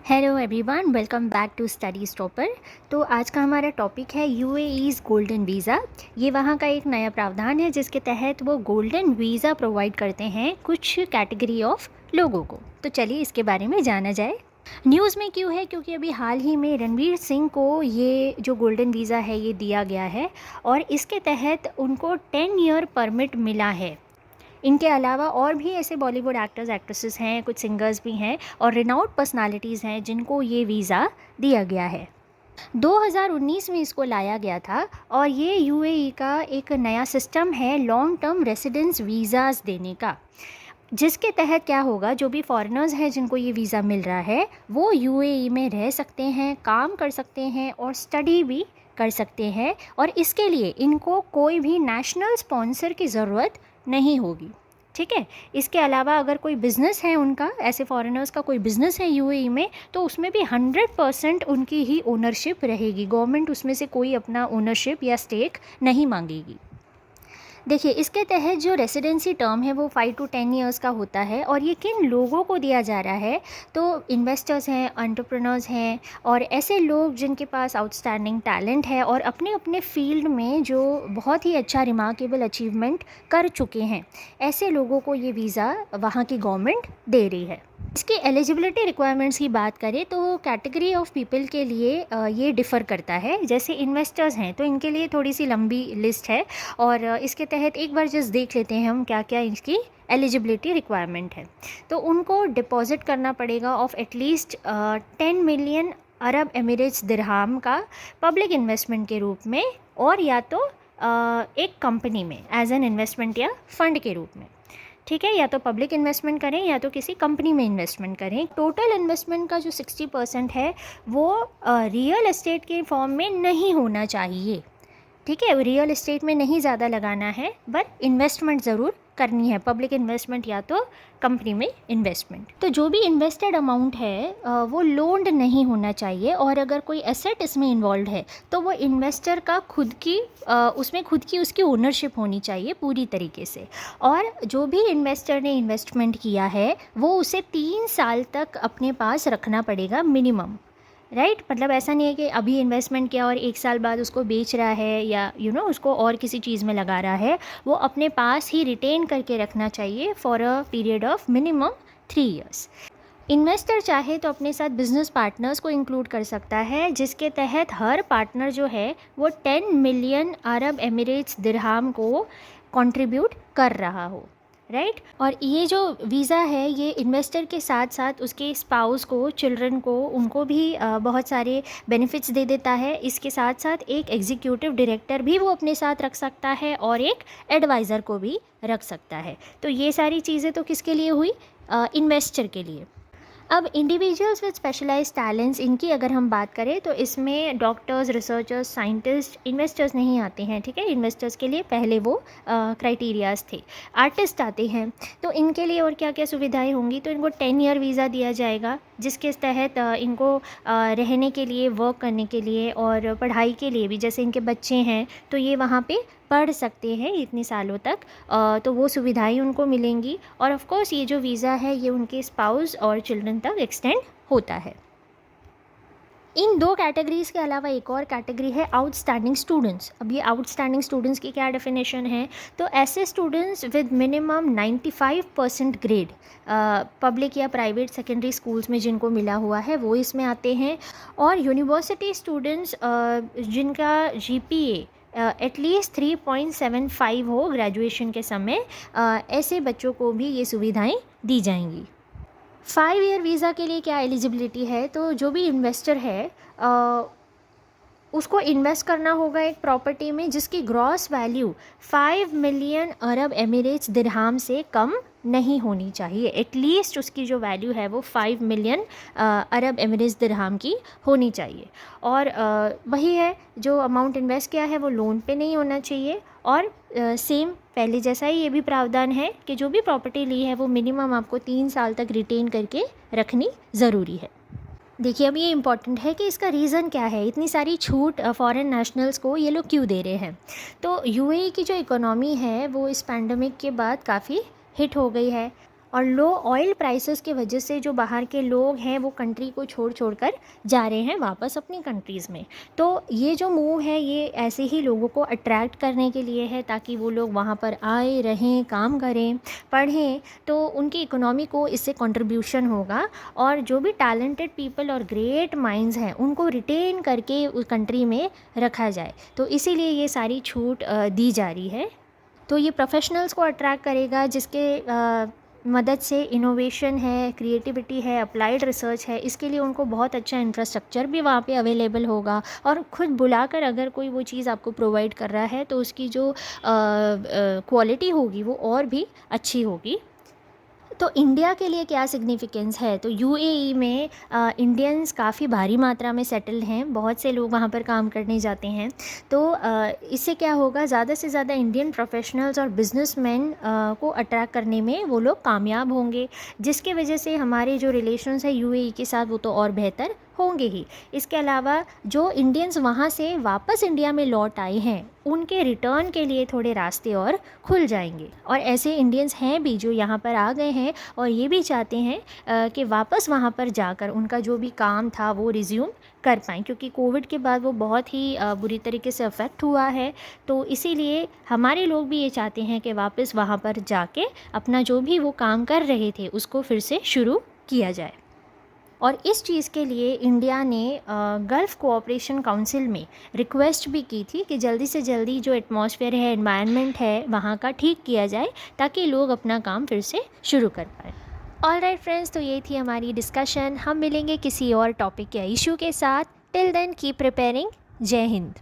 Hello everyone, welcome back to Study Stopper. तो आज का हमारा टॉपिक है यूएईज़ गोल्डन वीज़ा। ये वहाँ का एक नया प्रावधान है जिसके तहत वो गोल्डन वीज़ा प्रोवाइड करते हैं कुछ कैटेगरी ऑफ लोगों को। तो चलिए इसके बारे में जाना जाए। न्यूज़ में क्यों है? क्योंकि अभी हाल ही में रणवीर सिंह को ये जो गोल्डन वीज़ा है ये दिया गया है और इसके तहत उनको 10 ईयर परमिट मिला है। इनके अलावा और भी ऐसे बॉलीवुड एक्टर्स एक्ट्रेसेस हैं, कुछ सिंगर्स भी हैं और रिनाउंड पर्सनालिटीज़ हैं जिनको ये वीज़ा दिया गया है। 2019 में इसको लाया गया था और ये यूएई का एक नया सिस्टम है लॉन्ग टर्म रेसिडेंस वीज़ाज़ देने का, जिसके तहत क्या होगा, जो भी फॉरेनर्स हैं जिनको ये वीज़ा मिल रहा है वो यूएई में रह सकते हैं, काम कर सकते हैं और स्टडी भी कर सकते हैं और इसके लिए इनको कोई भी नेशनल स्पॉन्सर की ज़रूरत नहीं होगी। ठीक है। इसके अलावा अगर कोई बिज़नेस है उनका, ऐसे फॉरेनर्स का कोई बिज़नेस है यूएई में, तो उसमें भी 100% उनकी ही ओनरशिप रहेगी। गवर्नमेंट उसमें से कोई अपना ओनरशिप या स्टेक नहीं मांगेगी। देखिए, इसके तहत जो रेसिडेंसी टर्म है वो 5 to 10 ईयर्स का होता है और ये किन लोगों को दिया जा रहा है? तो इन्वेस्टर्स हैं, एंटरप्रेन्योर्स हैं और ऐसे लोग जिनके पास आउटस्टैंडिंग टैलेंट है और अपने अपने फील्ड में जो बहुत ही अच्छा रिमार्केबल अचीवमेंट कर चुके हैं, ऐसे लोगों को ये वीज़ा वहाँ की गवर्नमेंट दे रही है। इसकी एलिजिबिलिटी रिक्वायरमेंट्स की बात करें तो कैटेगरी ऑफ पीपल के लिए ये डिफ़र करता है। जैसे इन्वेस्टर्स हैं तो इनके लिए थोड़ी सी लंबी लिस्ट है और इसके तहत एक बार जस्ट देख लेते हैं हम क्या क्या इसकी एलिजिबिलिटी रिक्वायरमेंट है। तो उनको डिपॉजिट करना पड़ेगा of at least 10 million Arab Emirates dirham का पब्लिक इन्वेस्टमेंट के रूप में, और या तो एक कंपनी में एज एन इन्वेस्टमेंट या फंड के रूप में। ठीक है, या तो पब्लिक इन्वेस्टमेंट करें या तो किसी कंपनी में इन्वेस्टमेंट करें। टोटल इन्वेस्टमेंट का जो 60% है वो रियल एस्टेट के फॉर्म में नहीं होना चाहिए। ठीक है, रियल एस्टेट में नहीं ज़्यादा लगाना है, बट इन्वेस्टमेंट ज़रूर करनी है, पब्लिक इन्वेस्टमेंट या तो कंपनी में इन्वेस्टमेंट। तो जो भी इन्वेस्टेड अमाउंट है वो लोन्ड नहीं होना चाहिए और अगर कोई एसेट इसमें इन्वॉल्व है तो वो इन्वेस्टर का खुद की उसमें खुद की उसकी ओनरशिप होनी चाहिए पूरी तरीके से। और जो भी इन्वेस्टर ने इन्वेस्टमेंट किया है वो उसे 3 साल तक अपने पास रखना पड़ेगा मिनिमम। राइट, मतलब ऐसा नहीं है कि अभी इन्वेस्टमेंट किया और 1 साल बाद उसको बेच रहा है या उसको और किसी चीज़ में लगा रहा है। वो अपने पास ही रिटेन करके रखना चाहिए for a period of minimum 3 years. Investor चाहे तो अपने साथ बिजनेस पार्टनर्स को इंक्लूड कर सकता है, जिसके तहत हर पार्टनर जो है वो 10 मिलियन अरब एमिरेट्स दिरहाम को कंट्रीब्यूट कर रहा हो। राइट, और ये जो वीज़ा है ये इन्वेस्टर के साथ साथ उसके स्पाउस को, चिल्ड्रन को, उनको भी बहुत सारे बेनिफिट्स दे देता है। इसके साथ साथ एक एग्जीक्यूटिव डायरेक्टर भी वो अपने साथ रख सकता है और एक एडवाइज़र को भी रख सकता है। तो ये सारी चीज़ें तो किसके लिए हुई? इन्वेस्टर के लिए। अब इंडिविजुअल्स विद स्पेशलाइज्ड टैलेंट्स, इनकी अगर हम बात करें तो इसमें डॉक्टर्स, रिसर्चर्स, साइंटिस्ट, इन्वेस्टर्स नहीं आते हैं। ठीक है, इन्वेस्टर्स के लिए पहले वो क्राइटेरियाज थे। आर्टिस्ट आते हैं, तो इनके लिए और क्या क्या सुविधाएं होंगी? तो इनको 10 ईयर वीज़ा दिया जाएगा, जिसके तहत इनको रहने के लिए, वर्क करने के लिए और पढ़ाई के लिए भी, जैसे इनके बच्चे हैं तो ये वहाँ पे पढ़ सकते हैं इतने सालों तक, तो वो सुविधाएं उनको मिलेंगी। और ऑफ कोर्स ये जो वीज़ा है ये उनके स्पाउस और चिल्ड्रन तक एक्सटेंड होता है। इन 2 कैटेगरीज़ के अलावा एक और कैटेगरी है आउटस्टैंडिंग स्टूडेंट्स। अब ये आउटस्टैंडिंग स्टूडेंट्स की क्या डेफिनेशन है? तो ऐसे students with minimum 95% grade public या प्राइवेट सेकेंडरी स्कूल्स में जिनको मिला हुआ है वो इसमें आते हैं। और यूनिवर्सिटी स्टूडेंट्स जिनका जीपीए एटलीस्ट 3.75 हो ग्रेजुएशन के समय, ऐसे बच्चों को भी ये सुविधाएं दी जाएंगी। 5 ईयर वीज़ा के लिए क्या एलिजिबिलिटी है? तो जो भी इन्वेस्टर है उसको इन्वेस्ट करना होगा एक प्रॉपर्टी में जिसकी gross value 5 million Arab Emirates dirham से कम नहीं होनी चाहिए। एटलीस्ट उसकी जो वैल्यू है वो 5 मिलियन अरब एमिरेट्स दिरहाम की होनी चाहिए। और वही है, जो अमाउंट इन्वेस्ट किया है वो लोन पे नहीं होना चाहिए। और सेम पहले जैसा ही ये भी प्रावधान है कि जो भी प्रॉपर्टी ली है वो मिनिमम आपको 3 साल तक रिटेन करके रखनी ज़रूरी है। देखिए, अब ये इम्पॉर्टेंट है कि इसका रीज़न क्या है, इतनी सारी छूट फॉरेन नेशनल्स को ये लोग क्यों दे रहे हैं? तो यूएई की जो इकोनॉमी है वो इस पैंडमिक के बाद काफ़ी हिट हो गई है और लो ऑयल प्राइसेस की वजह से जो बाहर के लोग हैं वो कंट्री को छोड़ कर जा रहे हैं वापस अपनी कंट्रीज़ में। तो ये जो मूव है ये ऐसे ही लोगों को अट्रैक्ट करने के लिए है ताकि वो लोग वहाँ पर आए, रहें, काम करें, पढ़ें, तो उनकी इकोनॉमी को इससे कंट्रीब्यूशन होगा और जो भी टैलेंटेड पीपल और ग्रेट माइंड्स हैं उनको रिटेन करके उस कंट्री में रखा जाए। तो इसीलिए ये सारी छूट दी जा रही है। तो ये प्रोफेशनल्स को अट्रैक्ट करेगा जिसके मदद से इनोवेशन है, क्रिएटिविटी है, अप्लाइड रिसर्च है, इसके लिए उनको बहुत अच्छा इंफ्रास्ट्रक्चर भी वहाँ पे अवेलेबल होगा और ख़ुद बुलाकर अगर कोई वो चीज़ आपको प्रोवाइड कर रहा है तो उसकी जो क्वालिटी होगी वो और भी अच्छी होगी। तो इंडिया के लिए क्या सिग्निफिकेंस है, तो यूएई में इंडियंस काफ़ी भारी मात्रा में सेटल्ड हैं, बहुत से लोग वहाँ पर काम करने जाते हैं। तो इससे क्या होगा, ज़्यादा से ज़्यादा इंडियन प्रोफेशनल्स और बिजनेसमैन को अट्रैक्ट करने में वो लोग कामयाब होंगे, जिसके वजह से हमारे जो रिलेशंस है यूएई के साथ वो तो और बेहतर होंगे ही। इसके अलावा जो इंडियंस वहाँ से वापस इंडिया में लौट आए हैं उनके रिटर्न के लिए थोड़े रास्ते और खुल जाएंगे और ऐसे इंडियंस हैं भी जो यहाँ पर आ गए हैं और ये भी चाहते हैं कि वापस वहाँ पर जाकर उनका जो भी काम था वो रिज्यूम कर पाएँ, क्योंकि कोविड के बाद वो बहुत ही बुरी तरीके से अफेक्ट हुआ है। तो इसीलिए हमारे लोग भी ये चाहते हैं कि वापस वहाँ पर जाके अपना जो भी वो काम कर रहे थे उसको फिर से शुरू किया जाए। और इस चीज़ के लिए इंडिया ने गल्फ़ कोऑपरेशन काउंसिल में रिक्वेस्ट भी की थी कि जल्दी से जल्दी जो एटमॉस्फेयर है, एनवायरनमेंट है वहाँ का ठीक किया जाए ताकि लोग अपना काम फिर से शुरू कर पाएँ। ऑलराइट फ्रेंड्स, तो ये थी हमारी डिस्कशन। हम मिलेंगे किसी और टॉपिक या इशू के साथ। Till then keep preparing. जय हिंद।